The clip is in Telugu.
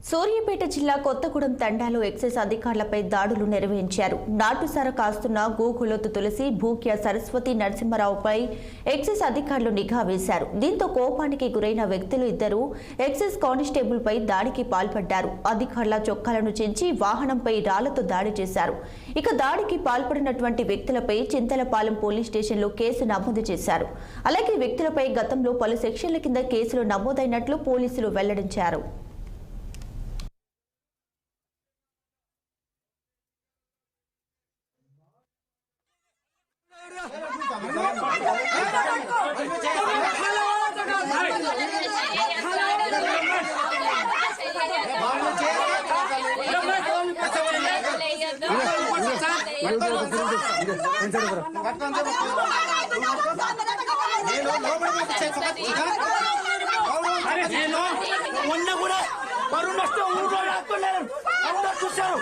సూర్యాపేట జిల్లా కొత్తగూడెం తండాలో ఎక్సైజ్ అధికారులపై దాడులు నిర్వహించారు. నాటుసార కాస్తున్న గోకులొత్తు తులసి, భూక్య సరస్వతి నరసింహరావుపై ఎక్సైజ్ అధికారులు నిఘా వేశారు. దీంతో కోపానికి గురైన వ్యక్తులు ఇద్దరు ఎక్సైజ్ కానిస్టేబుల్ పై దాడికి పాల్పడ్డారు. అధికారుల చొక్కాలను చించి వాహనంపై రాళ్లతో దాడి చేశారు. ఇక దాడికి పాల్పడినటువంటి వ్యక్తులపై చింతలపాలెం పోలీస్ స్టేషన్లో కేసు నమోదు చేశారు. అలాగే వ్యక్తులపై గతంలో పలు సెక్షన్ల కింద కేసులు నమోదైనట్లు పోలీసులు వెల్లడించారు. మొన్న కూడా పరువు నష్టం ఊళ్ళో అందరూ చూశారు.